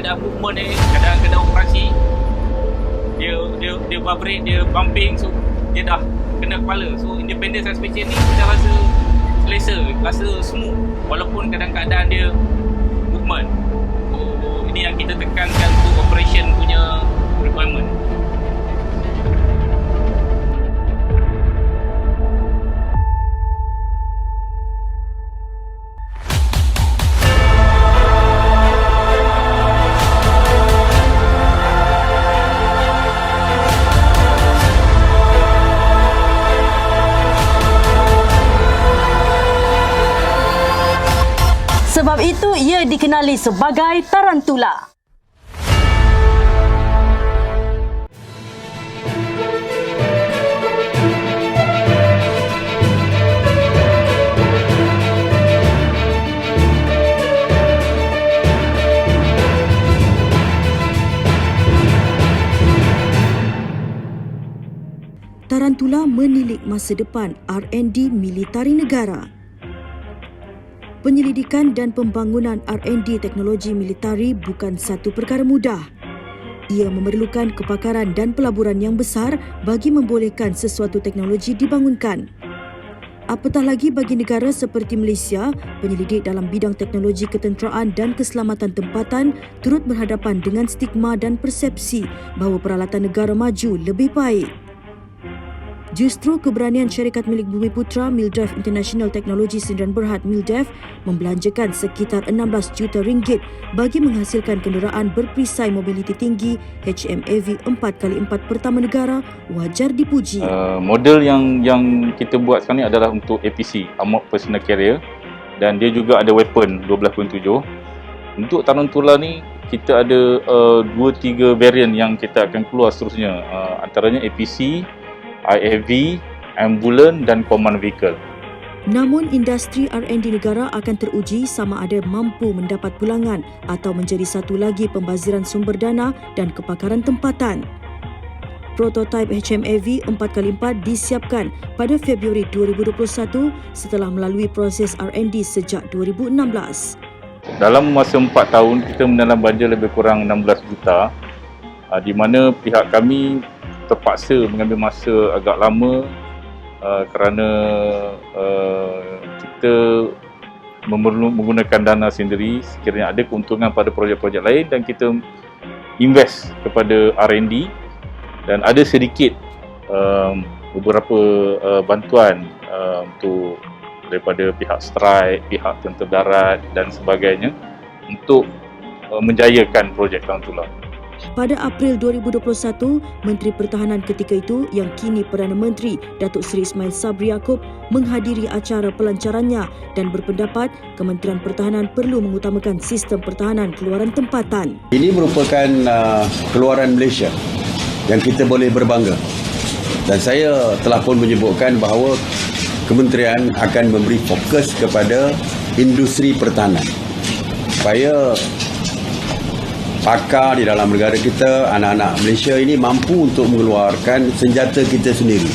ada movement ni, kadang kena operasi, dia vibrate, dia bumping, so dia dah kena kepala. So independent suspension ni kita rasa selesa, rasa smooth walaupun kadang-kadang dia movement. So ini yang kita tekankan untuk operation punya requirement. Sebab itu ia dikenali sebagai tarantula. Tarantula menilik masa depan R&D militari negara. Penyelidikan dan pembangunan R&D teknologi militari bukan satu perkara mudah. Ia memerlukan kepakaran dan pelaburan yang besar bagi membolehkan sesuatu teknologi dibangunkan. Apatah lagi bagi negara seperti Malaysia, penyelidik dalam bidang teknologi ketenteraan dan keselamatan tempatan turut berhadapan dengan stigma dan persepsi bahawa peralatan negara maju lebih baik. Justru keberanian syarikat milik Bumiputra Mildef International Technology Sdn Bhd Mildef membelanjakan sekitar 16 juta ringgit bagi menghasilkan kenderaan berperisai mobiliti tinggi HMAV 4x4 pertama negara wajar dipuji. Model yang kita buat sekarang ni adalah untuk APC, Armored Personnel Carrier, dan dia juga ada weapon 12.7. Untuk Tarantula ni kita ada 2-3 variant yang kita akan keluar seterusnya, antaranya APC, IAV, ambulans dan command vehicle. Namun industri R&D negara akan teruji sama ada mampu mendapat pulangan atau menjadi satu lagi pembaziran sumber dana dan kepakaran tempatan. Prototipe HMAV 4x4 disiapkan pada Februari 2021 setelah melalui proses R&D sejak 2016. Dalam masa 4 tahun kita menelan bajet lebih kurang 16 juta, di mana pihak kami terpaksa mengambil masa agak lama kerana kita menggunakan dana sendiri sekiranya ada keuntungan pada projek-projek lain, dan kita invest kepada R&D, dan ada sedikit beberapa bantuan untuk daripada pihak strike, pihak tentera darat dan sebagainya untuk menjayakan projek Tarantula. Pada April 2021, Menteri Pertahanan ketika itu yang kini Perdana Menteri Datuk Seri Ismail Sabri Yaakob menghadiri acara pelancarannya dan berpendapat Kementerian Pertahanan perlu mengutamakan sistem pertahanan keluaran tempatan. Ini merupakan keluaran Malaysia yang kita boleh berbangga, dan saya telah pun menyebutkan bahawa Kementerian akan memberi fokus kepada industri pertahanan supaya pakar di dalam negara kita, anak-anak Malaysia ini mampu untuk mengeluarkan senjata kita sendiri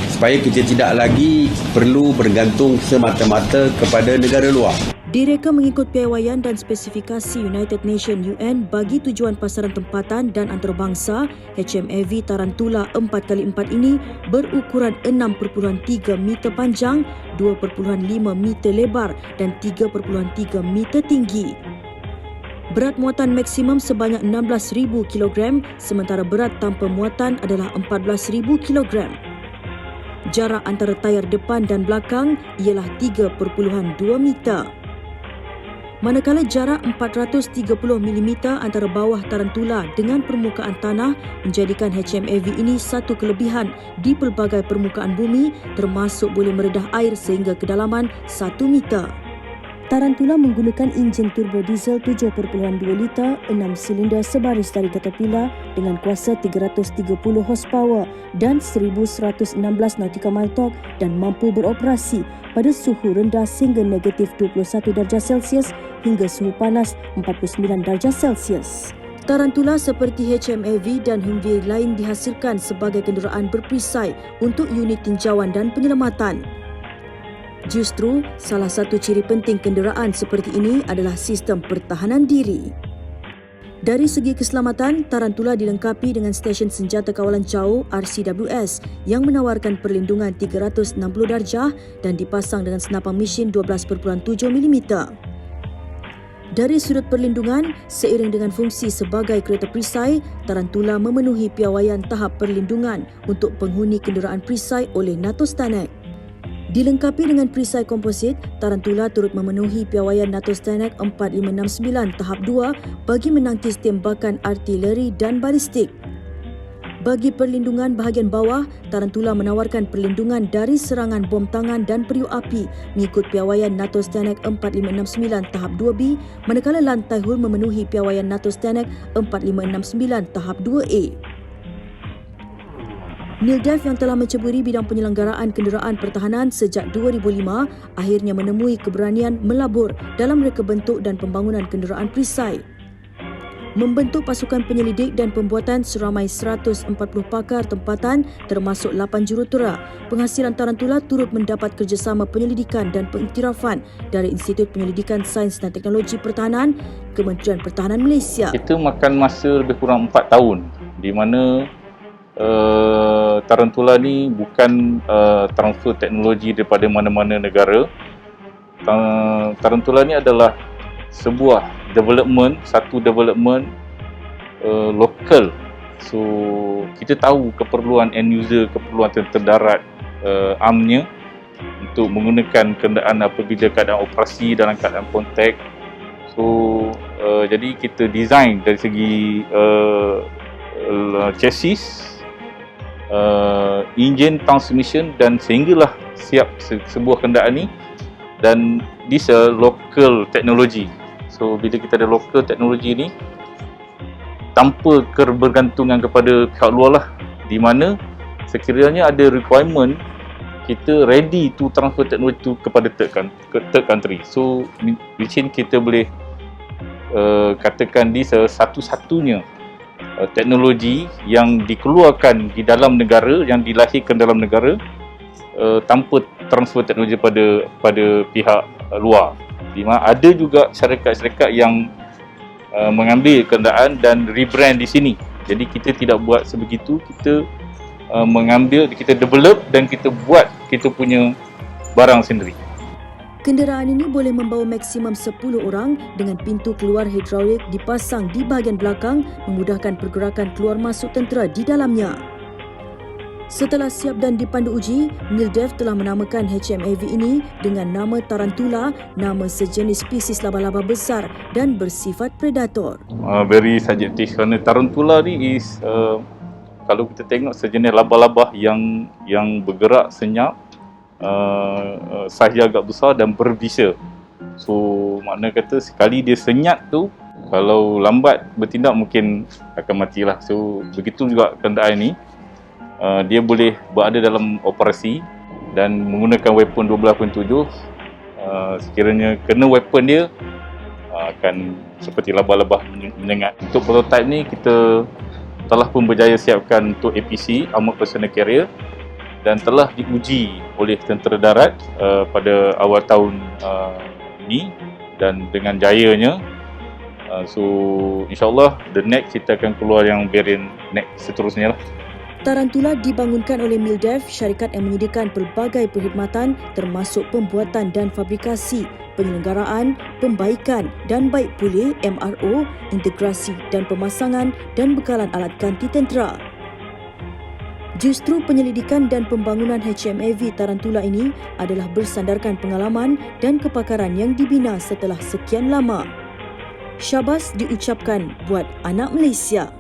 supaya kita tidak lagi perlu bergantung semata-mata kepada negara luar. Direka mengikut piawaian dan spesifikasi United Nations UN bagi tujuan pasaran tempatan dan antarabangsa, HMAV Tarantula 4x4 ini berukuran 6.3 meter panjang, 2.5 meter lebar dan 3.3 meter tinggi. Berat muatan maksimum sebanyak 16,000 kg, sementara berat tanpa muatan adalah 14,000 kg. Jarak antara tayar depan dan belakang ialah 3.2 meter. Manakala jarak 430 mm antara bawah Tarantula dengan permukaan tanah menjadikan HMAV ini satu kelebihan di pelbagai permukaan bumi, termasuk boleh meredah air sehingga kedalaman 1 meter. Tarantula menggunakan enjin turbo diesel 7.2 liter 6 silinder sebaris dari Caterpillar dengan kuasa 330 horsepower dan 1116 nautical mile torque dan mampu beroperasi pada suhu rendah sehingga negatif 21 darjah Celsius hingga suhu panas 49 darjah Celsius. Tarantula seperti HMAV dan Humvee lain dihasilkan sebagai kenderaan berperisai untuk unit tinjauan dan penyelamatan. Justru, salah satu ciri penting kenderaan seperti ini adalah sistem pertahanan diri. Dari segi keselamatan, tarantula dilengkapi dengan stesen senjata kawalan jauh RCWS yang menawarkan perlindungan 360 darjah dan dipasang dengan senapan mesin 12.7 mm. Dari sudut perlindungan, seiring dengan fungsi sebagai kereta perisai, tarantula memenuhi piawaian tahap perlindungan untuk penghuni kenderaan perisai oleh NATO STANAG. Dilengkapi dengan perisai komposit, tarantula turut memenuhi piawaian NATO STANAG 4569 tahap 2 bagi menangkis tembakan artileri dan balistik. Bagi perlindungan bahagian bawah, tarantula menawarkan perlindungan dari serangan bom tangan dan periuk api mengikut piawaian NATO STANAG 4569 tahap 2B, manakala lantai hul memenuhi piawaian NATO STANAG 4569 tahap 2A. MILDEF yang telah menceburi bidang penyelenggaraan kenderaan pertahanan sejak 2005 akhirnya menemui keberanian melabur dalam reka bentuk dan pembangunan kenderaan perisai. Membentuk pasukan penyelidik dan pembuatan seramai 140 pakar tempatan termasuk 8 jurutera. Penghasilan tarantula turut mendapat kerjasama penyelidikan dan pengiktirafan dari Institut Penyelidikan Sains dan Teknologi Pertahanan, Kementerian Pertahanan Malaysia. Kita makan masa lebih kurang 4 tahun di mana tarantula ni bukan transfer teknologi daripada mana-mana negara. Tarantula ni adalah sebuah satu development lokal. So kita tahu keperluan end user, keperluan tentera darat armnya untuk menggunakan kenderaan apabila keadaan operasi dalam keadaan kontak. So jadi kita design dari segi chassis, engine, transmission dan sehinggalah siap sebuah kenderaan ni, dan this a local technology. So bila kita ada local technology ni tanpa kebergantungan kepada pihak luar lah, di mana sekiranya ada requirement kita ready to transfer teknologi tu kepada third country. So which in kita boleh katakan this satu-satunya teknologi yang dikeluarkan di dalam negara, yang dilahirkan dalam negara tanpa transfer teknologi pada pihak luar. Di mana ada juga syarikat-syarikat yang mengambil kenderaan dan rebrand di sini. Jadi kita tidak buat sebegitu, kita mengambil, kita develop dan kita buat kita punya barang sendiri. Kenderaan ini boleh membawa maksimum 10 orang dengan pintu keluar hidraulik dipasang di bahagian belakang memudahkan pergerakan keluar masuk tentera di dalamnya. Setelah siap dan dipandu uji, MILDEF telah menamakan HMAV ini dengan nama Tarantula, nama sejenis spesies laba-laba besar dan bersifat predator. Very subjective kerana tarantula ni is kalau kita tengok sejenis laba-laba yang bergerak senyap, saiz dia agak besar dan berbisa. So makna kata sekali dia senyap tu, kalau lambat bertindak mungkin akan matilah. So begitu juga kenderaan ni, dia boleh berada dalam operasi dan menggunakan weapon 12.7. Sekiranya kena weapon dia, akan seperti laba-laba menyengat. Untuk prototype ni kita telah pun berjaya siapkan untuk APC, Armored Personnel Carrier, dan telah diuji oleh tentera darat pada awal tahun ini dan dengan jayanya. So insyaAllah the next kita akan keluar yang variant next seterusnya lah. Tarantula dibangunkan oleh MILDEF, syarikat yang menyediakan pelbagai perkhidmatan termasuk pembuatan dan fabrikasi, penyelenggaraan, pembaikan dan baik pulih MRO, integrasi dan pemasangan dan bekalan alat ganti tentera. Justru penyelidikan dan pembangunan HMAV Tarantula ini adalah bersandarkan pengalaman dan kepakaran yang dibina setelah sekian lama. Syabas diucapkan buat anak Malaysia.